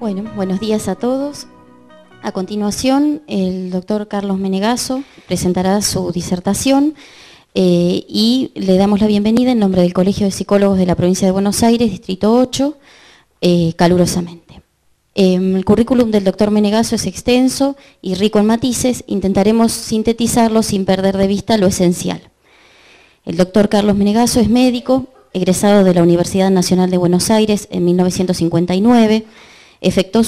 Bueno, buenos días a todos. A continuación, el doctor Carlos Menegaso presentará su disertación y le damos la bienvenida en nombre del Colegio de Psicólogos de la Provincia de Buenos Aires, Distrito 8, calurosamente. El currículum del doctor Menegaso es extenso y rico en matices. Intentaremos sintetizarlo sin perder de vista lo esencial. El doctor Carlos Menegaso es médico, egresado de la Universidad Nacional de Buenos Aires en 1959, efectuó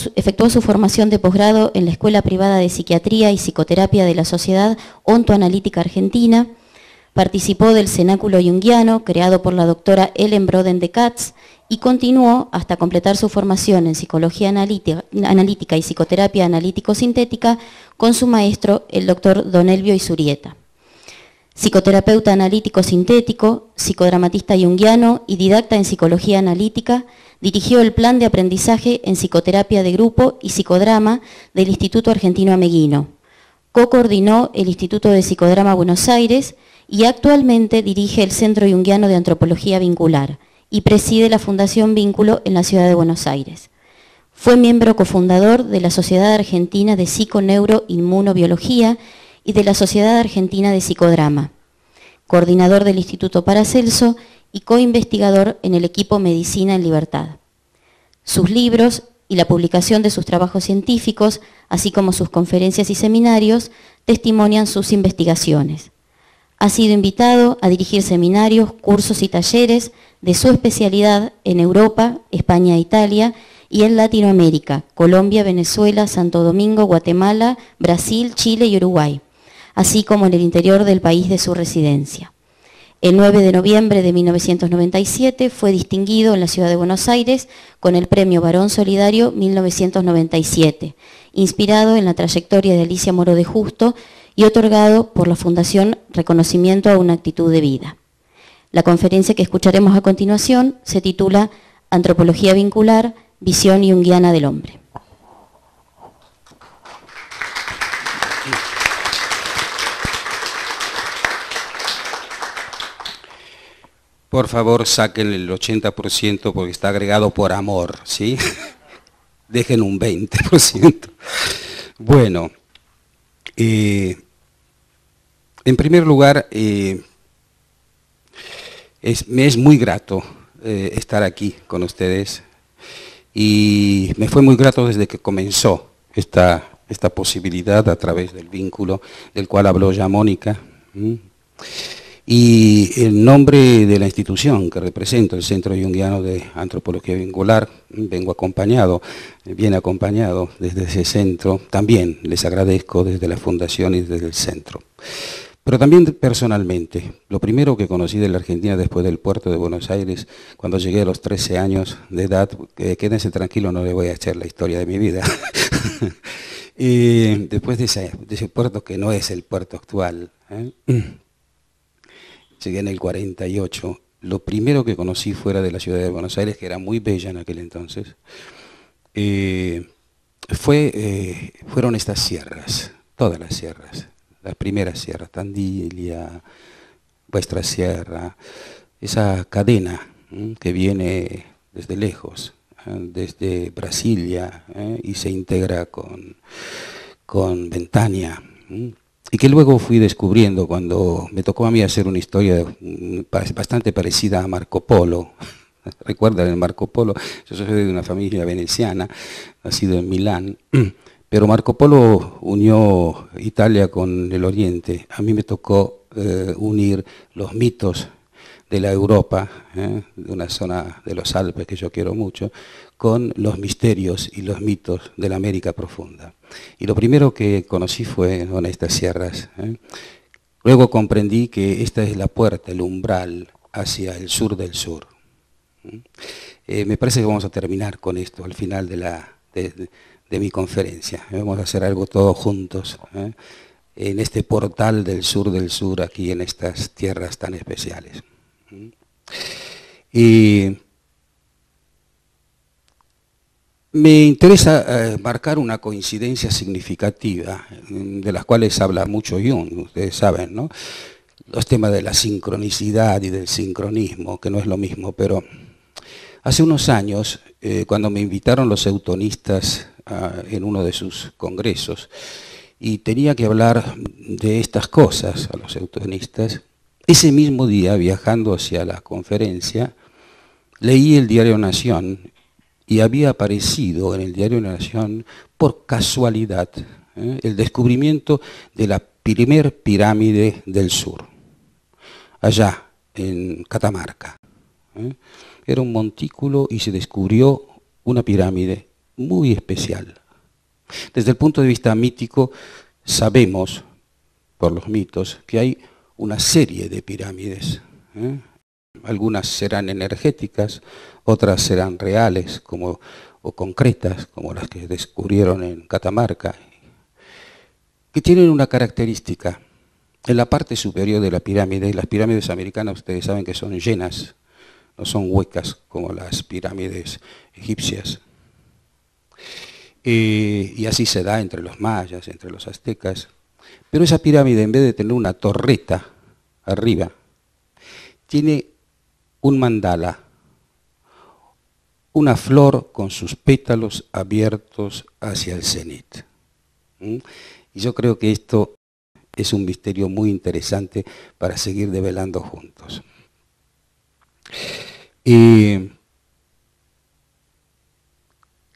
su formación de posgrado en la Escuela Privada de Psiquiatría y Psicoterapia de la Sociedad Ontoanalítica Argentina, participó del Cenáculo Junguiano, creado por la doctora Ellen Broden de Katz, y continuó hasta completar su formación en Psicología Analítica y Psicoterapia Analítico-Sintética con su maestro, el doctor Don Elvio Izurieta. Psicoterapeuta analítico-sintético, psicodramatista junguiano y didacta en Psicología Analítica, dirigió el plan de aprendizaje en psicoterapia de grupo y psicodrama del Instituto Argentino Ameguino. Co-coordinó el Instituto de Psicodrama Buenos Aires y actualmente dirige el Centro Junguiano de Antropología Vincular y preside la Fundación Vínculo en la ciudad de Buenos Aires. Fue miembro cofundador de la Sociedad Argentina de Psiconeuroinmunobiología y de la Sociedad Argentina de Psicodrama, coordinador del Instituto Paracelso y coinvestigador en el equipo Medicina en Libertad. Sus libros y la publicación de sus trabajos científicos, así como sus conferencias y seminarios, testimonian sus investigaciones. Ha sido invitado a dirigir seminarios, cursos y talleres de su especialidad en Europa, España e Italia, y en Latinoamérica, Colombia, Venezuela, Santo Domingo, Guatemala, Brasil, Chile y Uruguay, así como en el interior del país de su residencia. El 9 de noviembre de 1997 fue distinguido en la ciudad de Buenos Aires con el Premio Varón Solidario 1997, inspirado en la trayectoria de Alicia Moro de Justo y otorgado por la Fundación Reconocimiento a una Actitud de Vida. La conferencia que escucharemos a continuación se titula Antropología Vincular, Visión Junguiana del Hombre. Por favor, saquen el 80% porque está agregado por amor, ¿sí? Dejen un 20%. Bueno, en primer lugar, me es muy grato estar aquí con ustedes y me fue muy grato desde que comenzó esta posibilidad a través del vínculo del cual habló ya Mónica. Y en nombre de la institución que represento, el Centro Junguiano de Antropología Vincular, vengo acompañado, bien acompañado desde ese centro. También les agradezco desde la Fundación y desde el centro. Pero también personalmente, lo primero que conocí de la Argentina después del puerto de Buenos Aires, cuando llegué a los 13 años de edad, quédense tranquilos, no les voy a echar la historia de mi vida. Después de ese puerto que no es el puerto actual, llegué en el 48. Lo primero que conocí fuera de la ciudad de Buenos Aires, que era muy bella en aquel entonces, fueron estas sierras, todas las sierras, las primeras sierras, Tandilia, Vuestra Sierra, esa cadena que viene desde lejos, desde Brasilia, y se integra con Ventania. Y que luego fui descubriendo cuando me tocó a mí hacer una historia bastante parecida a Marco Polo. ¿Recuerdan el Marco Polo? Yo soy de una familia veneciana, nacido en Milán, pero Marco Polo unió Italia con el Oriente. A mí me tocó unir los mitos de la Europa, de una zona de los Alpes que yo quiero mucho, con los misterios y los mitos de la América profunda. Y lo primero que conocí fueron estas sierras. Luego comprendí que esta es la puerta, el umbral hacia el sur del sur. Me parece que vamos a terminar con esto al final de mi conferencia. Vamos a hacer algo todos juntos, en este portal del sur, aquí en estas tierras tan especiales. Y me interesa marcar una coincidencia significativa, de las cuales habla mucho Jung, ustedes saben, ¿no? Los temas de la sincronicidad y del sincronismo, que no es lo mismo, pero Hace unos años, cuando me invitaron los eutonistas en uno de sus congresos, y tenía que hablar de estas cosas a los eutonistas, ese mismo día, viajando hacia la conferencia, leí el Diario Nación y había aparecido en el Diario Nación, por casualidad, el descubrimiento de la primer pirámide del sur, allá en Catamarca. Era un montículo y se descubrió una pirámide muy especial. Desde el punto de vista mítico, sabemos, por los mitos, que hay una serie de pirámides. Algunas serán energéticas, otras serán reales o concretas, como las que descubrieron en Catamarca, que tienen una característica. En la parte superior de la pirámide, las pirámides americanas ustedes saben que son llenas, no son huecas como las pirámides egipcias. Y así se da entre los mayas, entre los aztecas. Pero esa pirámide, en vez de tener una torreta arriba, tiene un mandala, una flor con sus pétalos abiertos hacia el cenit. Y yo creo que esto es un misterio muy interesante para seguir develando juntos.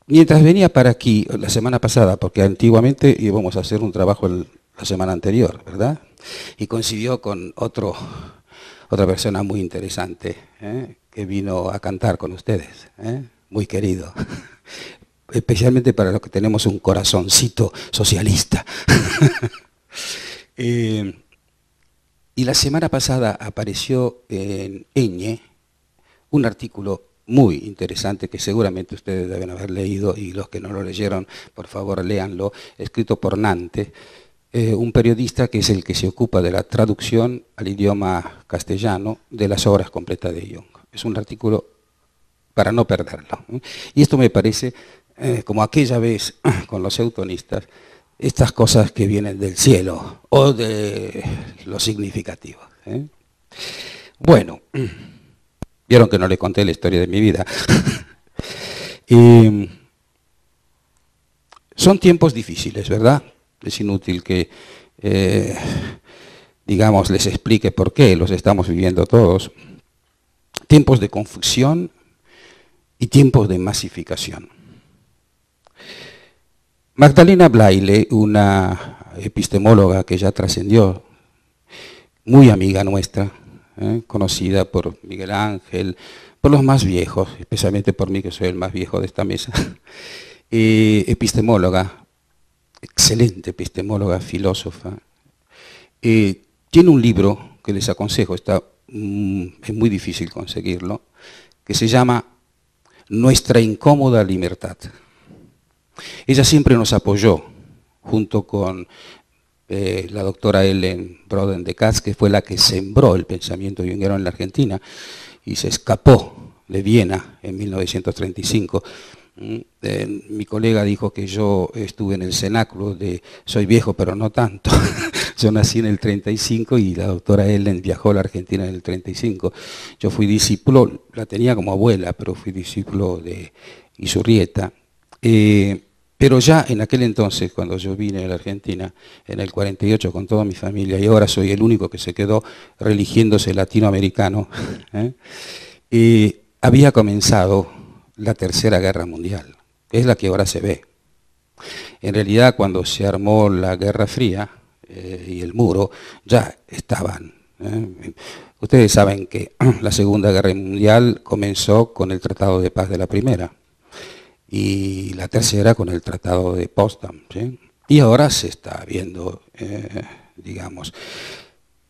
Mientras venía para aquí la semana pasada, porque antiguamente íbamos a hacer un trabajo la semana anterior, ¿verdad? Y coincidió con otra persona muy interesante, que vino a cantar con ustedes, muy querido, especialmente para los que tenemos un corazoncito socialista. Y la semana pasada apareció en Ñ un artículo muy interesante que seguramente ustedes deben haber leído, y los que no lo leyeron, por favor léanlo, escrito por Nante, un periodista que es el que se ocupa de la traducción al idioma castellano de las obras completas de Jung. Es un artículo para no perderlo. Y esto me parece, como aquella vez con los eutonistas, estas cosas que vienen del cielo o de lo significativo. Bueno, vieron que no le conté la historia de mi vida. Son tiempos difíciles, ¿verdad? Es inútil que, digamos, les explique por qué los estamos viviendo todos. Tiempos de confusión y tiempos de masificación. Magdalena Blaile, una epistemóloga que ya trascendió, muy amiga nuestra, conocida por Miguel Ángel, por los más viejos, especialmente por mí que soy el más viejo de esta mesa, epistemóloga, excelente epistemóloga, filósofa, tiene un libro que les aconsejo, es muy difícil conseguirlo, que se llama Nuestra incómoda libertad. Ella siempre nos apoyó, junto con la doctora Ellen Broden de Katz, que fue la que sembró el pensamiento junguiano en la Argentina, y se escapó de Viena en 1935. Mi colega dijo que yo estuve en el cenáculo de soy viejo pero no tanto. Yo nací en el 35 y la doctora Ellen viajó a la Argentina en el 35. Yo fui discípulo, la tenía como abuela, pero fui discípulo de Isurrieta. Pero ya en aquel entonces, cuando yo vine a la Argentina, en el 48 con toda mi familia, y ahora soy el único que se quedó religiéndose latinoamericano, había comenzado la Tercera Guerra Mundial, es la que ahora se ve. En realidad, cuando se armó la Guerra Fría y el muro, ya estaban. Ustedes saben que la Segunda Guerra Mundial comenzó con el Tratado de Paz de la Primera, y la tercera con el Tratado de Potsdam, ¿sí? Y ahora se está viendo, digamos,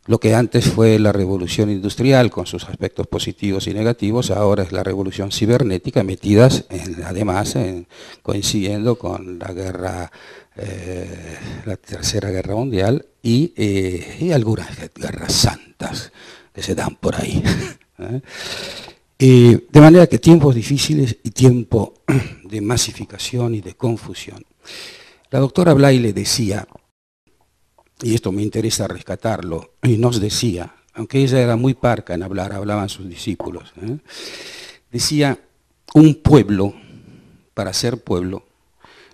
lo que antes fue la revolución industrial con sus aspectos positivos y negativos, ahora es la revolución cibernética, metidas además coincidiendo con la guerra, la Tercera Guerra Mundial y algunas guerras santas que se dan por ahí. De manera que tiempos difíciles y tiempo de masificación y de confusión. La doctora Blaile decía, y esto me interesa rescatarlo, y nos decía, aunque ella era muy parca en hablar, hablaban sus discípulos, decía un pueblo, para ser pueblo,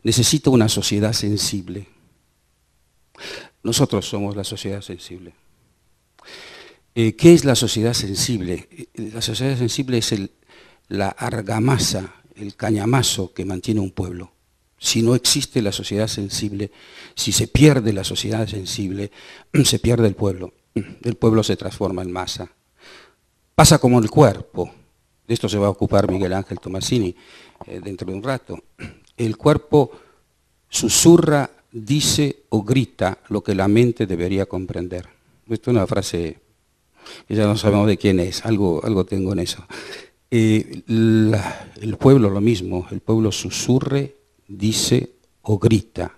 necesita una sociedad sensible. Nosotros somos la sociedad sensible. ¿Qué es la sociedad sensible? La sociedad sensible es la argamasa, el cañamazo que mantiene un pueblo. Si no existe la sociedad sensible, si se pierde la sociedad sensible, se pierde el pueblo. El pueblo se transforma en masa. Pasa como el cuerpo. De esto se va a ocupar Miguel Ángel Tomasini dentro de un rato. El cuerpo susurra, dice o grita lo que la mente debería comprender. Esto es una frase que ya no sabemos de quién es, algo tengo en eso. El pueblo lo mismo, el pueblo susurre, dice o grita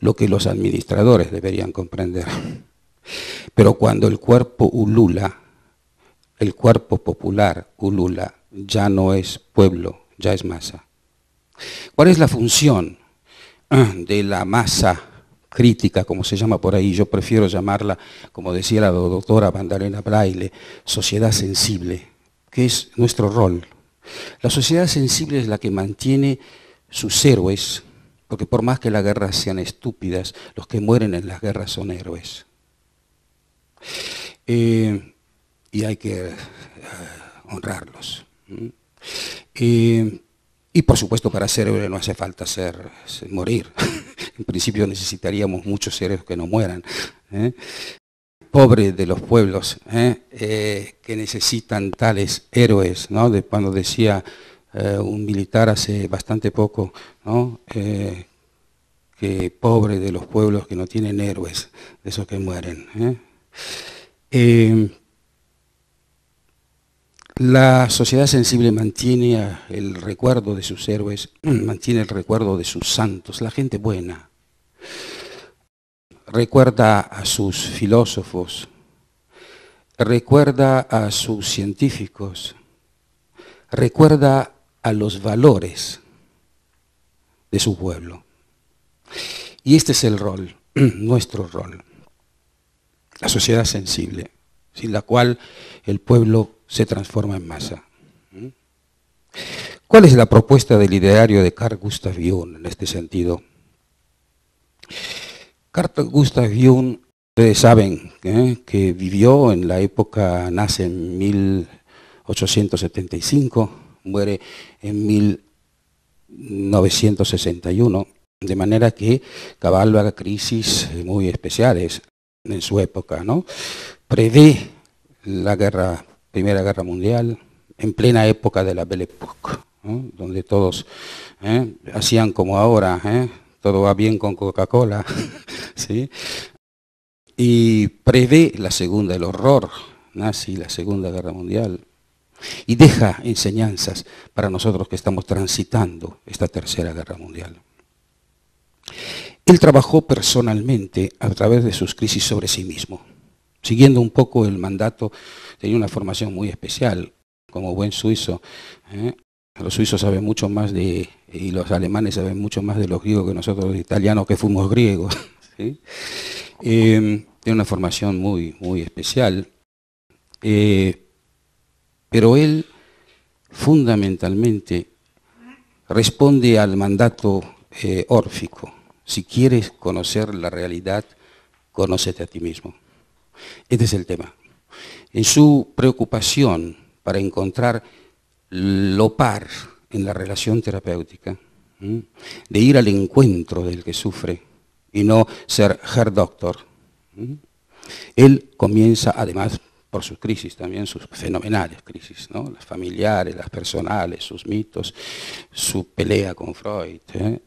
lo que los administradores deberían comprender. Pero cuando el cuerpo ulula, el cuerpo popular ulula, ya no es pueblo, ya es masa. ¿Cuál es la función de la masa crítica, como se llama por ahí? Yo prefiero llamarla, como decía la doctora Magdalena Braille, sociedad sensible, que es nuestro rol. La sociedad sensible es la que mantiene sus héroes, porque por más que las guerras sean estúpidas, los que mueren en las guerras son héroes. Y hay que honrarlos. Y por supuesto, para ser héroe no hace falta morir. En principio necesitaríamos muchos héroes que no mueran. Pobre de los pueblos que necesitan tales héroes, ¿no? Cuando decía un militar hace bastante poco, ¿no? Que pobre de los pueblos que no tienen héroes, de esos que mueren. La sociedad sensible mantiene el recuerdo de sus héroes, mantiene el recuerdo de sus santos, la gente buena. Recuerda a sus filósofos, recuerda a sus científicos, recuerda a los valores de su pueblo. Y este es el rol, nuestro rol, la sociedad sensible, sin la cual el pueblo se transforma en masa. ¿Cuál es la propuesta del ideario de Carl Gustav Jung en este sentido? Carl Gustav Jung, ustedes saben que vivió en la época, nace en 1875, muere en 1961, de manera que cabalga crisis muy especiales en su época, ¿no? Prevé la Primera Guerra Mundial, en plena época de la Belle Époque, ¿no? Donde todos hacían como ahora, todo va bien con Coca-Cola, ¿sí? Y prevé el horror nazi, la Segunda Guerra Mundial, y deja enseñanzas para nosotros que estamos transitando esta Tercera Guerra Mundial. Él trabajó personalmente a través de sus crisis sobre sí mismo, siguiendo un poco el mandato. Tenía una formación muy especial, como buen suizo. Los suizos saben mucho más y los alemanes saben mucho más de los griegos que nosotros los italianos, que fuimos griegos. ¿Sí? Tiene una formación muy, muy especial. Pero él fundamentalmente responde al mandato órfico. Si quieres conocer la realidad, conócete a ti mismo. Este es el tema. En su preocupación para encontrar lo par en la relación terapéutica, de ir al encuentro del que sufre y no ser Herr Doctor, él comienza, además por sus crisis también, sus fenomenales crisis, ¿no? Las familiares, las personales, sus mitos, su pelea con Freud,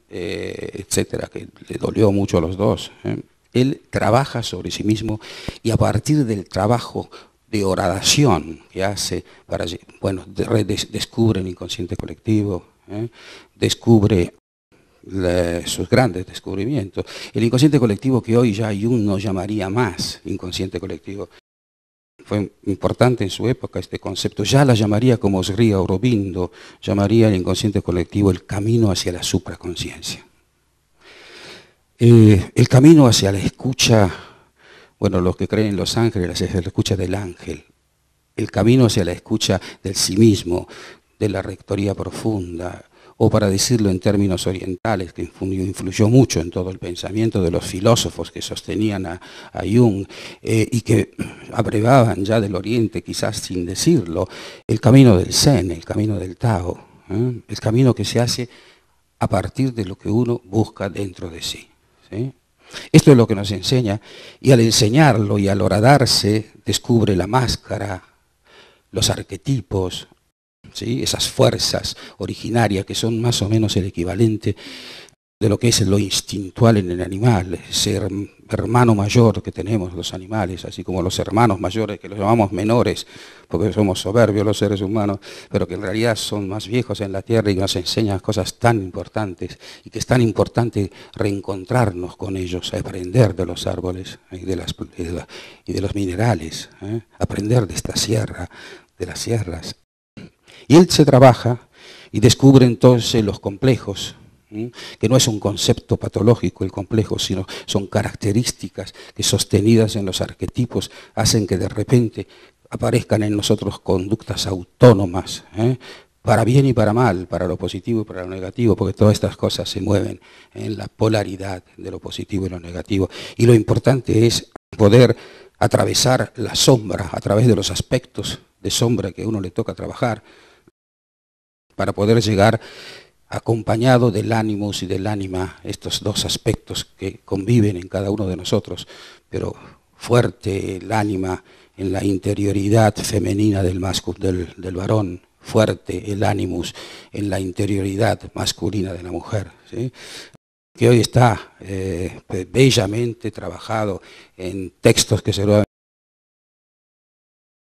etcétera, que le dolió mucho a los dos. Él trabaja sobre sí mismo y a partir del trabajo de oración que hace, descubre el inconsciente colectivo, descubre sus grandes descubrimientos. El inconsciente colectivo que hoy ya Jung no llamaría más inconsciente colectivo. Fue importante en su época este concepto, ya la llamaría como Sri Aurobindo, llamaría el inconsciente colectivo el camino hacia la supraconciencia. El camino hacia la escucha, los que creen en los ángeles, es la escucha del ángel. El camino hacia la escucha del sí mismo, de la rectoría profunda, o para decirlo en términos orientales, que influyó mucho en todo el pensamiento de los filósofos que sostenían a Jung y que abrevaban ya del Oriente, quizás sin decirlo, el camino del Zen, el camino del Tao, el camino que se hace a partir de lo que uno busca dentro de sí, ¿sí? Esto es lo que nos enseña, y al enseñarlo y al horadarse, descubre la máscara, los arquetipos, ¿sí? Esas fuerzas originarias que son más o menos el equivalente de lo que es lo instintual en el animal, ese hermano mayor que tenemos los animales, así como los hermanos mayores que los llamamos menores, porque somos soberbios los seres humanos, pero que en realidad son más viejos en la tierra y nos enseñan cosas tan importantes, y que es tan importante reencontrarnos con ellos, aprender de los árboles y de los minerales, aprender de esta sierra, de las sierras. Y él se trabaja y descubre entonces los complejos, que no es un concepto patológico el complejo, sino son características que sostenidas en los arquetipos hacen que de repente aparezcan en nosotros conductas autónomas, para bien y para mal, para lo positivo y para lo negativo, porque todas estas cosas se mueven en la polaridad de lo positivo y lo negativo. Y lo importante es poder atravesar la sombra a través de los aspectos de sombra que a uno le toca trabajar, para poder llegar acompañado del ánimos y del ánima, estos dos aspectos que conviven en cada uno de nosotros, pero fuerte el ánima en la interioridad femenina del varón, fuerte el ánimos en la interioridad masculina de la mujer, ¿sí? Que hoy está bellamente trabajado en textos que se lo